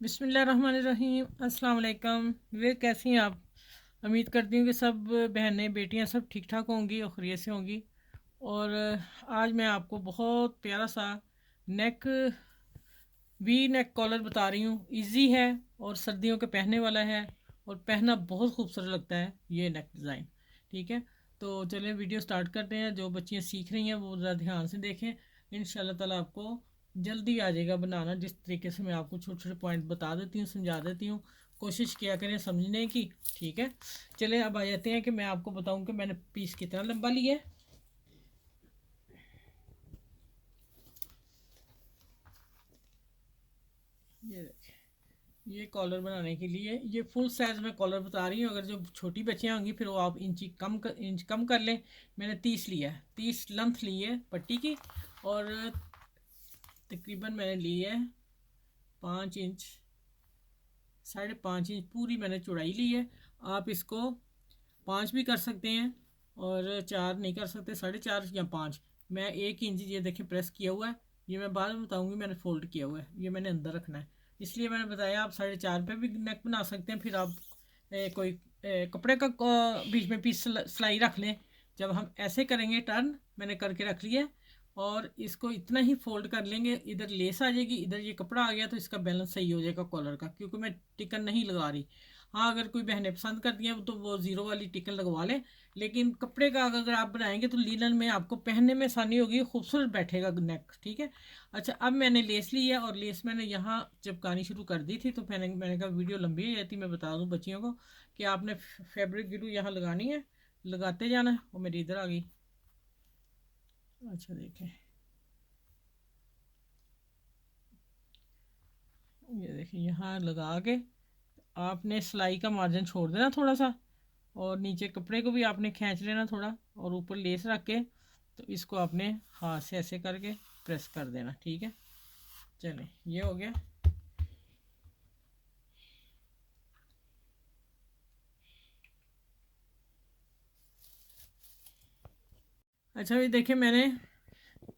बिस्मिल्लाहिर्रहमानिर्रहीम। अस्सलाम वालेकुम। वे कैसी हैं आप? उम्मीद करती हूँ कि सब बहनें बेटियाँ सब ठीक ठाक होंगी और खैरियत से होंगी। और आज मैं आपको बहुत प्यारा सा नेक वी नेक कॉलर बता रही हूँ। इजी है और सर्दियों के पहनने वाला है और पहनना बहुत खूबसूरत लगता है ये नेक डिज़ाइन। ठीक है, तो चलिए वीडियो स्टार्ट करते हैं। जो बच्चियाँ सीख रही हैं वो ज़रा ध्यान से देखें। इंशाल्लाह ताला आपको जल्दी आ जाएगा बनाना। जिस तरीके से मैं आपको छोटे छोटे पॉइंट बता देती हूँ, समझा देती हूँ, कोशिश किया करें समझने की। ठीक है, चलिए अब आ जाते हैं कि मैं आपको बताऊँ कि मैंने पीस कितना लंबा लिया है। ये ये कॉलर बनाने के लिए ये फुल साइज़ में कॉलर बता रही हूँ। अगर जो छोटी बच्चियाँ होंगी फिर वो आप इंच कम कर लें। मैंने 30 लिया है, 30 लेंथ ली है पट्टी की। और तकरीबन मैंने ली है 5 इंच, 5.5 इंच पूरी मैंने चौड़ाई ली है। आप इसको 5 भी कर सकते हैं और 4 नहीं कर सकते, 4.5 या 5। मैं 1 इंच ये देखिए प्रेस किया हुआ है। ये मैं बाद में बताऊंगी मैंने फोल्ड किया हुआ है, ये मैंने अंदर रखना है। इसलिए मैंने बताया आप 4.5 पे भी नेक बना सकते हैं। फिर आप कोई कपड़े का बीच में पीस सिलाई रख लें। जब हम ऐसे करेंगे टर्न, मैंने करके रख लिया। और इसको इतना ही फोल्ड कर लेंगे, इधर लेस आ जाएगी, इधर ये कपड़ा आ गया, तो इसका बैलेंस सही हो जाएगा कॉलर का। क्योंकि मैं टिकन नहीं लगा रही। हाँ, अगर कोई बहनें पसंद करती हैं तो वो ज़ीरो वाली टिकन लगवा लें। लेकिन कपड़े का अगर आप बनाएंगे तो लीलन में आपको पहनने में आसानी होगी, खूबसूरत बैठेगा नेक। ठीक है, अच्छा अब मैंने लेस ली है और लेस मैंने यहाँ चिपकानी शुरू कर दी थी। तो मैंने कहा वीडियो लंबी हो जाती, मैं बता दूँ बच्चियों को कि आपने फैब्रिक ग्लू यहाँ लगानी है, लगाते जाना है। वो मेरी इधर आ गई। अच्छा देखें, ये देखिए यहाँ लगा के आपने सिलाई का मार्जिन छोड़ देना थोड़ा सा। और नीचे कपड़े को भी आपने खींच लेना थोड़ा, और ऊपर लेस रख के तो इसको आपने हाथ से ऐसे करके प्रेस कर देना। ठीक है, चलें ये हो गया। अच्छा भी देखिए, मैंने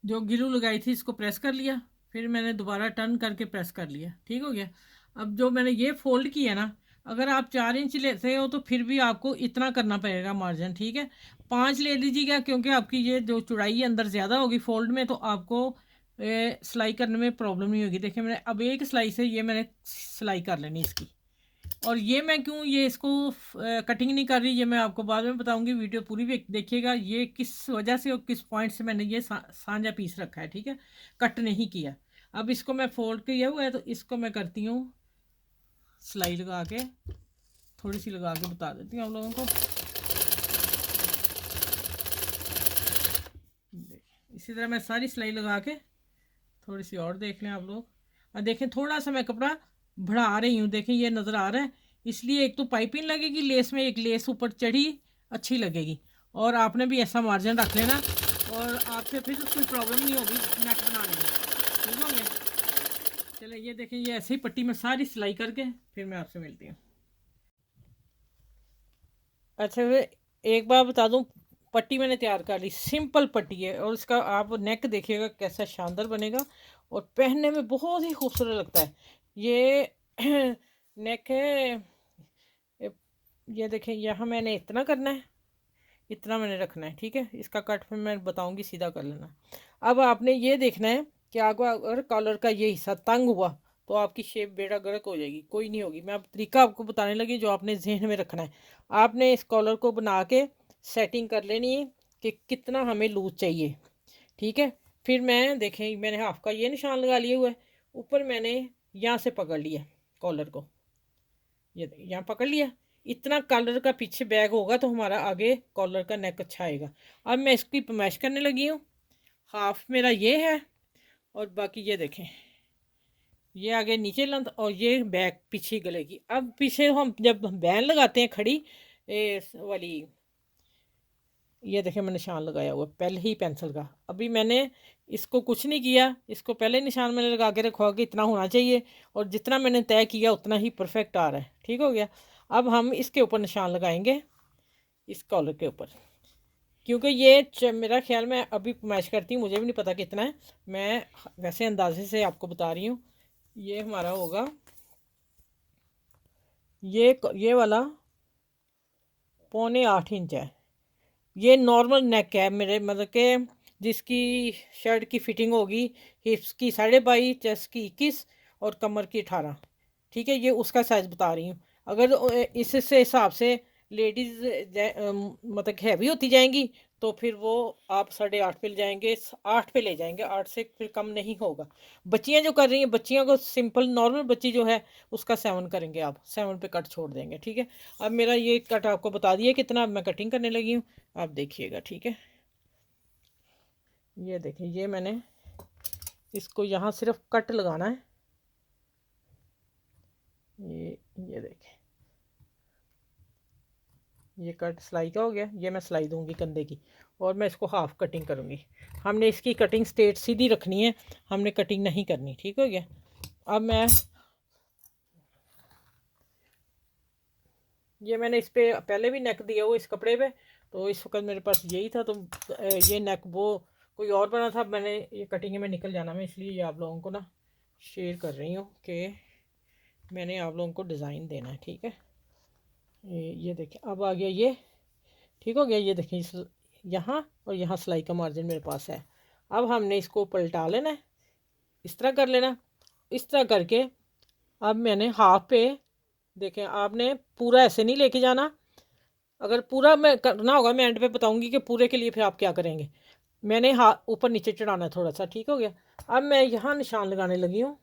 जो गिलू लगाई थी इसको प्रेस कर लिया, फिर मैंने दोबारा टर्न करके प्रेस कर लिया। ठीक हो गया। अब जो मैंने ये फोल्ड किया ना, अगर आप 4 इंच लेते हो तो फिर भी आपको इतना करना पड़ेगा मार्जिन। ठीक है, 5 ले लीजिएगा क्योंकि आपकी ये जो चौड़ाई अंदर ज़्यादा होगी फोल्ड में, तो आपको सिलाई करने में प्रॉब्लम नहीं होगी। देखिए मैंने अब एक सिलाई से ये मैंने सिलाई कर लेनी इसकी। और ये मैं क्यों ये इसको कटिंग नहीं कर रही, ये मैं आपको बाद में बताऊंगी। वीडियो पूरी भी देखिएगा ये किस वजह से और किस पॉइंट से मैंने ये सांझा पीस रखा है। ठीक है, कट नहीं किया। अब इसको मैं फोल्ड किया हुआ है तो इसको मैं करती हूँ सिलाई लगा के, थोड़ी सी लगा के बता देती हूँ आप लोगों को। इसी तरह मैं सारी सिलाई लगा के, थोड़ी सी और देख लें आप लोग। और देखें थोड़ा सा मैं कपड़ा बढ़ा रही हूँ, देखें ये नज़र आ रहा है। इसलिए एक तो पाइपिंग लगेगी लेस में, एक लेस ऊपर चढ़ी अच्छी लगेगी। और आपने भी ऐसा मार्जिन रख लेना और आपसे फिर कोई प्रॉब्लम नहीं होगी नेक बनाने में। ठीक हो गया। चले ये देखें, ये ऐसे ही पट्टी में सारी सिलाई करके फिर मैं आपसे मिलती हूँ। अच्छा वे एक बार बता दूं, पट्टी मैंने तैयार कर ली, सिंपल पट्टी है। और इसका आप नेक देखिएगा कैसा शानदार बनेगा और पहनने में बहुत ही खूबसूरत लगता है ये नेक है। ये देखें यहाँ मैंने इतना करना है, इतना मैंने रखना है। ठीक है, इसका कट फिर मैं बताऊंगी, सीधा कर लेना। अब आपने ये देखना है कि आपको अगर कॉलर का ये हिस्सा तंग हुआ तो आपकी शेप बेड़ा गर्क हो जाएगी, कोई नहीं होगी। मैं अब तरीका आपको बताने लगी जो आपने जहन में रखना है। आपने इस कॉलर को बना के सेटिंग कर लेनी है कि कितना हमें लूज चाहिए। ठीक है, फिर मैं देखें मैंने हाफ का ये निशान लगा लिया हुआ है। ऊपर मैंने यहाँ से पकड़ लिया कॉलर को, ये यहाँ पकड़ लिया। इतना कॉलर का पीछे बैग होगा तो हमारा आगे कॉलर का नेक अच्छा आएगा। अब मैं इसकी पमैश करने लगी हूँ। हाफ मेरा ये है और बाकी ये देखें, ये आगे नीचे लंथ और ये बैक पीछे गले की। अब पीछे हम जब हम बैन लगाते हैं खड़ी वाली, ये देखें मैं निशान लगाया हुआ पहले ही पेंसिल का। अभी मैंने इसको कुछ नहीं किया, इसको पहले निशान मैंने लगा के रखा कि इतना होना चाहिए और जितना मैंने तय किया उतना ही परफेक्ट आ रहा है। ठीक हो गया। अब हम इसके ऊपर निशान लगाएंगे, इस कॉलर के ऊपर। क्योंकि ये मेरा ख्याल मैं अभी मैच करती हूँ, मुझे भी नहीं पता कितना है, मैं वैसे अंदाजे से आपको बता रही हूँ। ये हमारा होगा ये वाला 7.25 इंच है। ये नॉर्मल नेक है मेरे, मतलब कि जिसकी शर्ट की फिटिंग होगी हिप्स की 22.5, चेस्ट की 21 और कमर की 18। ठीक है, ये उसका साइज़ बता रही हूँ। अगर इससे हिसाब से लेडीज़ मतलब हैवी होती जाएंगी तो फिर वो आप 8.5 पे ले जाएंगे, 8 पे ले जाएंगे, 8 से फिर कम नहीं होगा। बच्चियां जो कर रही हैं, बच्चियों को सिंपल नॉर्मल बच्ची जो है उसका 7 करेंगे, आप 7 पे कट छोड़ देंगे। ठीक है, अब मेरा ये कट आपको बता दिया कितना, अब मैं कटिंग करने लगी हूँ, आप देखिएगा। ठीक है, ये देखिए, ये मैंने इसको यहाँ सिर्फ कट लगाना है। ये देखिए, ये कट सिलाई का हो गया। ये मैं सिलाई दूंगी कंधे की और मैं इसको हाफ कटिंग करूंगी। हमने इसकी कटिंग स्ट्रेट सीधी रखनी है, हमने कटिंग नहीं करनी। ठीक हो गया। अब मैं ये मैंने इस पे पहले भी नेक दिया हुआ इस कपड़े पे, तो इस वक्त मेरे पास यही था, तो ये नेक वो कोई और बना था, मैंने ये कटिंग में निकल जाना मैं, इसलिए ये आप लोगों को ना शेयर कर रही हूँ कि मैंने आप लोगों को डिज़ाइन देना है। ठीक है, ये देखिए अब आ गया ये। ठीक हो गया, ये देखिए यहाँ और यहाँ सिलाई का मार्जिन मेरे पास है। अब हमने इसको पलटा लेना है, इस तरह कर लेना। इस तरह करके अब मैंने हाफ पे, देखें आपने पूरा ऐसे नहीं लेके जाना। अगर पूरा मैं करना होगा मैं एंड पे बताऊंगी कि पूरे के लिए फिर आप क्या करेंगे। मैंने हाथ ऊपर नीचे चढ़ाना है थोड़ा सा। ठीक हो गया, अब मैं यहाँ निशान लगाने लगी हूँ,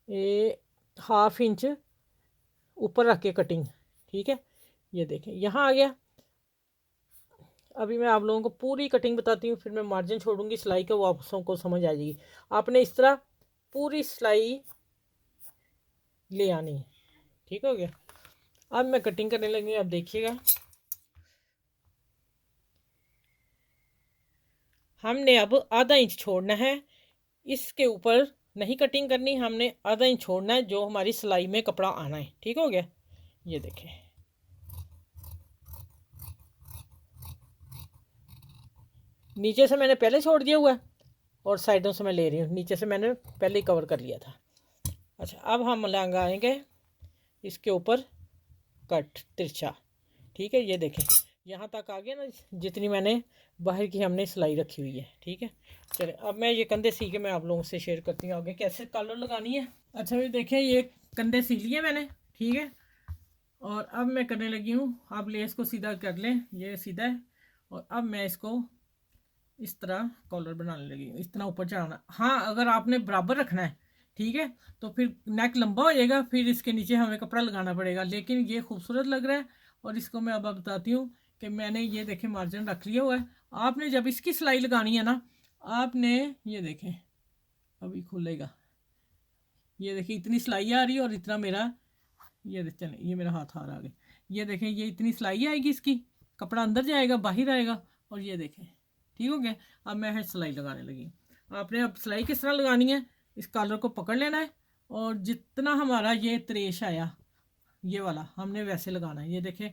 ये 1/2 इंच ऊपर रख के कटिंग। ठीक है, ये देखें यहाँ आ गया। अभी मैं आप लोगों को पूरी कटिंग बताती हूँ, फिर मैं मार्जिन छोड़ूंगी सिलाई का, वो आप सबको समझ आ जाएगी। आपने इस तरह पूरी सिलाई ले आनी है। ठीक हो गया, अब मैं कटिंग करने लगी, अब देखिएगा। हमने अब ½ इंच छोड़ना है, इसके ऊपर नहीं कटिंग करनी, हमने ½ इंच छोड़ना है जो हमारी सिलाई में कपड़ा आना है। ठीक हो गया, ये देखें, नीचे से मैंने पहले छोड़ दिया हुआ है और साइडों से मैं ले रही हूँ, नीचे से मैंने पहले ही कवर कर लिया था। अच्छा, अब हम लगाएंगे इसके ऊपर कट तिरछा। ठीक है, ये देखें यहाँ तक आ गया ना, जितनी मैंने बाहर की हमने सिलाई रखी हुई है। ठीक है, चले अब मैं ये कंधे सी के मैं आप लोगों से शेयर करती हूँ आगे कैसे कॉलर लगानी है। अच्छा भी देखें, ये कंधे सी लिए मैंने। ठीक है, और अब मैं करने लगी हूँ, आप लेस को सीधा कर लें, ये सीधा है, और अब मैं इसको इस तरह कॉलर बनाने लगी हूँ, इस तरह ऊपर चढ़ाना। हाँ, अगर आपने बराबर रखना है, ठीक है, तो फिर नेक लंबा हो जाएगा, फिर इसके नीचे हमें कपड़ा लगाना पड़ेगा, लेकिन ये खूबसूरत लग रहा है। और इसको मैं अब बताती हूँ कि मैंने ये देखें मार्जिन रख लिया हुआ है। आपने जब इसकी सिलाई लगानी है ना, आपने ये देखें, अभी खुलेगा, ये देखिए इतनी सिलाई आ रही है और इतना मेरा, ये चले, ये मेरा हाथ आ रहा है। ये देखें, ये इतनी सिलाई आएगी, इसकी कपड़ा अंदर जाएगा बाहर आएगा, और ये देखें। ठीक हो गया, अब मैं सिलाई लगाने लगी। आपने अब सिलाई किस तरह लगानी है, इस कॉलर को पकड़ लेना है और जितना हमारा ये त्रेश आया ये वाला हमने वैसे लगाना है। ये देखें,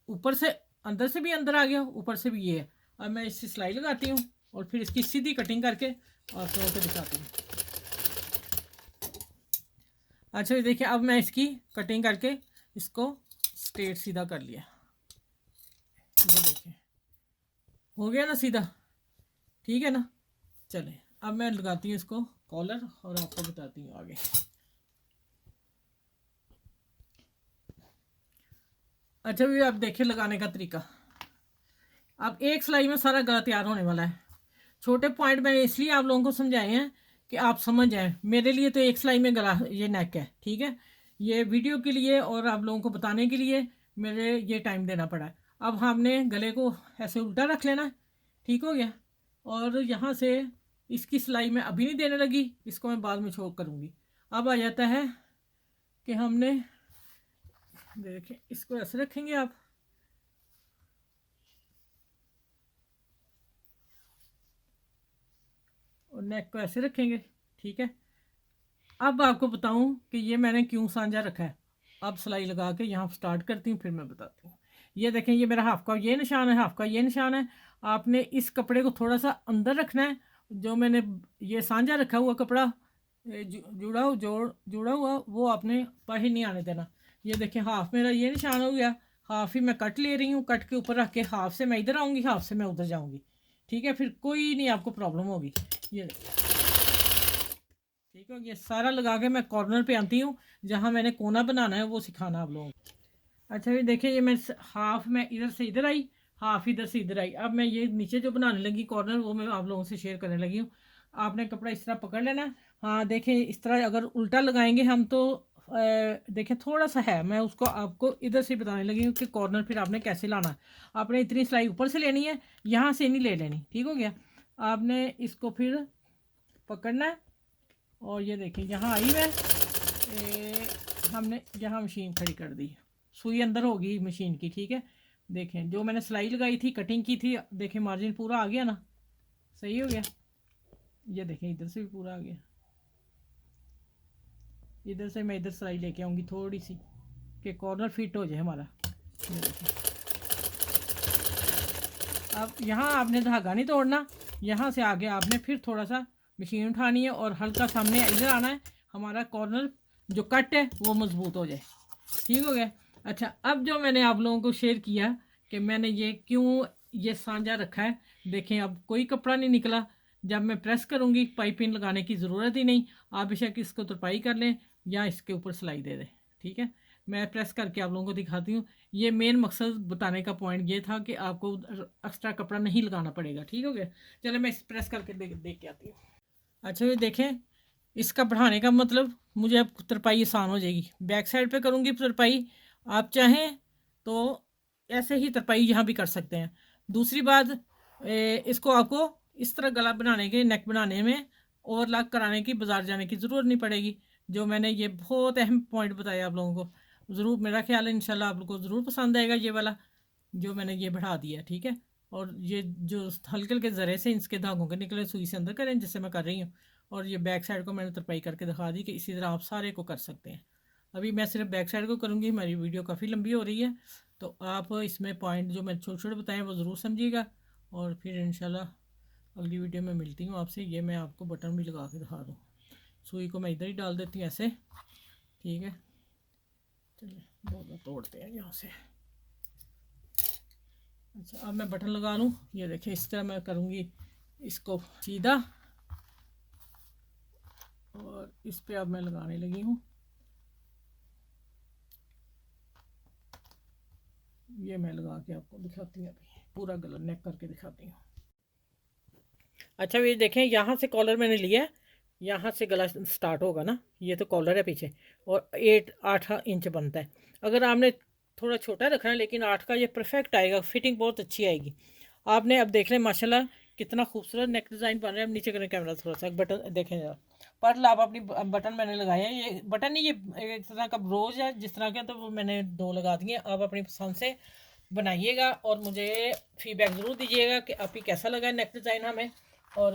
ऊपर से अंदर से भी अंदर आ गया, ऊपर से भी ये है। अब मैं इससे सिलाई लगाती हूँ और फिर इसकी सीधी कटिंग करके आप लोगों को दिखाती हूँ। अच्छा, ये देखिए, अब मैं इसकी कटिंग करके इसको स्ट्रेट सीधा कर लिया। ये देखिए, हो गया ना सीधा। ठीक है ना, चले अब मैं लगाती हूँ इसको कॉलर और आपको बताती हूँ आगे। अच्छा भी, आप देखिए लगाने का तरीका। अब एक सिलाई में सारा गला तैयार होने वाला है। छोटे पॉइंट मैंने इसलिए आप लोगों को समझाए हैं कि आप समझ जाएं। मेरे लिए तो एक सिलाई में गला ये नेक है। ठीक है, ये वीडियो के लिए और आप लोगों को बताने के लिए मेरे ये टाइम देना पड़ा है। अब हमने गले को ऐसे उल्टा रख लेना। ठीक हो गया, और यहाँ से इसकी सिलाई मैं अभी नहीं देने लगी, इसको मैं बाद में छोड़ करूँगी। अब आ जाता है कि हमने देखें, इसको ऐसे रखेंगे आप, और नेक को ऐसे रखेंगे। ठीक है, अब आपको बताऊं कि ये मैंने क्यों सांझा रखा है। अब सिलाई लगा के यहाँ स्टार्ट करती हूँ, फिर मैं बताती हूँ। ये देखें, ये मेरा हाफ का ये निशान है, हाफ का ये निशान है। आपने इस कपड़े को थोड़ा सा अंदर रखना है। जो मैंने ये सांझा रखा हुआ कपड़ा जुड़ा हुआ वो आपने बाहर नहीं आने देना। ये देखें हाफ मेरा ये निशान हो गया, हाफ ही मैं कट ले रही हूँ, कट के ऊपर रख के हाफ से मैं इधर आऊँगी, हाफ से मैं उधर जाऊँगी। ठीक है, फिर कोई नहीं आपको प्रॉब्लम होगी। ये ठीक हो गया, सारा लगा के मैं कॉर्नर पे आती हूँ, जहाँ मैंने कोना बनाना है वो सिखाना आप लोगों को। अच्छा ये देखिए, ये मैं हाफ में इधर से इधर आई, हाफ इधर से इधर आई। अब मैं ये नीचे जो बनाने लगी कॉर्नर, वो मैं आप लोगों से शेयर करने लगी हूँ। आपने कपड़ा इस तरह पकड़ लेना। हाँ देखें, इस तरह अगर उल्टा लगाएंगे हम तो देखें थोड़ा सा है, मैं उसको आपको इधर से बताने लगी हूँ कि कॉर्नर फिर आपने कैसे लाना है। आपने इतनी सिलाई ऊपर से लेनी है, यहाँ से नहीं ले लेनी। ठीक हो गया, आपने इसको फिर पकड़ना है। और ये देखें यहाँ आई मैं, हमने यहाँ मशीन खड़ी कर दी, सुई अंदर होगी मशीन की। ठीक है, देखें जो मैंने सिलाई लगाई थी, कटिंग की थी, देखें मार्जिन पूरा आ गया ना, सही हो गया। ये देखें इधर से भी पूरा आ गया, इधर से मैं इधर सिलाई लेके आऊँगी थोड़ी सी कि कॉर्नर फिट हो जाए हमारा। ये देखें, अब यहाँ आपने धागा नहीं तोड़ना, यहाँ से आगे आपने फिर थोड़ा सा मशीन उठानी है और हल्का सामने इधर आना है, हमारा कॉर्नर जो कट है वो मजबूत हो जाए। ठीक हो गया। अच्छा, अब जो मैंने आप लोगों को शेयर किया कि मैंने ये क्यों ये सांझा रखा है, देखें अब कोई कपड़ा नहीं निकला। जब मैं प्रेस करूँगी पाइपिंग लगाने की ज़रूरत ही नहीं, आप बेशक इसको तुरपाई कर लें या इसके ऊपर सिलाई दे दें। ठीक है, मैं प्रेस करके आप लोगों को दिखाती हूँ। ये मेन मकसद बताने का पॉइंट ये था कि आपको एक्स्ट्रा कपड़ा नहीं लगाना पड़ेगा। ठीक हो गया, चलो मैं इस प्रेस करके देख के आती हूँ। अच्छा ये देखें, इसका बढ़ाने का मतलब मुझे अब तुरपाई आसान हो जाएगी। बैक साइड पे करूँगी तुरपाई, आप चाहें तो ऐसे ही तुरपाई यहाँ भी कर सकते हैं। दूसरी बात, इसको आपको इस तरह गला बनाने के, नेक बनाने में ओवरलॉक कराने की बाज़ार जाने की ज़रूरत नहीं पड़ेगी। जो मैंने ये बहुत अहम पॉइंट बताया आप लोगों को, ज़रूर मेरा ख्याल है इंशाल्लाह आप लोगों को ज़रूर पसंद आएगा ये वाला जो मैंने ये बढ़ा दिया। ठीक है, और ये जो हल्के हल्के ज़रे से इसके धागों के निकले सुई से अंदर करें, जिससे मैं कर रही हूँ। और ये बैक साइड को मैंने तुरपाई करके दिखा दी कि इसी तरह आप सारे को कर सकते हैं। अभी मैं सिर्फ बैक साइड को करूँगी, हमारी वीडियो काफ़ी लंबी हो रही है, तो आप इसमें पॉइंट जो मैं छोटे छोटे बताएं वो ज़रूर समझिएगा। और फिर इंशाल्लाह अगली वीडियो में मिलती हूँ आपसे। ये मैं आपको बटन भी लगा के दिखा दूँ, सुई को मैं इधर ही डाल देती हूँ ऐसे। ठीक है, चलिए दोनों तोड़ते हैं यहाँ से। अच्छा, अब मैं बटन लगा लूँ। ये देखिए इस तरह मैं करूँगी इसको सीधा, और इस पे अब मैं लगाने लगी हूँ। ये मैं लगा के आपको दिखाती हूँ, अभी पूरा गला नेक करके दिखाती हूँ। अच्छा ये देखें, यहाँ से कॉलर मैंने लिया है, यहाँ से गला स्टार्ट होगा ना, ये तो कॉलर है पीछे, और 8 इंच बनता है। अगर आपने थोड़ा छोटा रखना है, लेकिन 8 का ये परफेक्ट आएगा, फिटिंग बहुत अच्छी आएगी। आपने अब देख लें माशाल्लाह कितना खूबसूरत नेक डिज़ाइन बन रहा है। अब नीचे करें कैमरा थोड़ा सा, बटन देखें जरा, पर आप अपनी बटन मैंने लगाए हैं, ये बटन नहीं, ये एक तरह का ब्रोज है जिस तरह का, तो वो मैंने 2 लगा दिए। आप अपनी पसंद से बनाइएगा और मुझे फीडबैक ज़रूर दीजिएगा कि आपकी कैसा लगा नेक डिज़ाइन हमें। और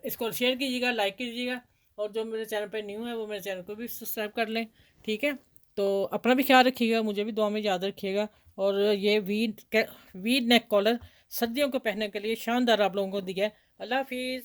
इसको शेयर कीजिएगा, लाइक कीजिएगा, और जो मेरे चैनल पे न्यू है वो मेरे चैनल को भी सब्सक्राइब कर लें। ठीक है, तो अपना भी ख्याल रखिएगा, मुझे भी दुआ में याद रखिएगा। और ये वी नेक कॉलर सर्दियों को पहनने के लिए शानदार आप लोगों को दिया है। अल्लाह हाफिज़।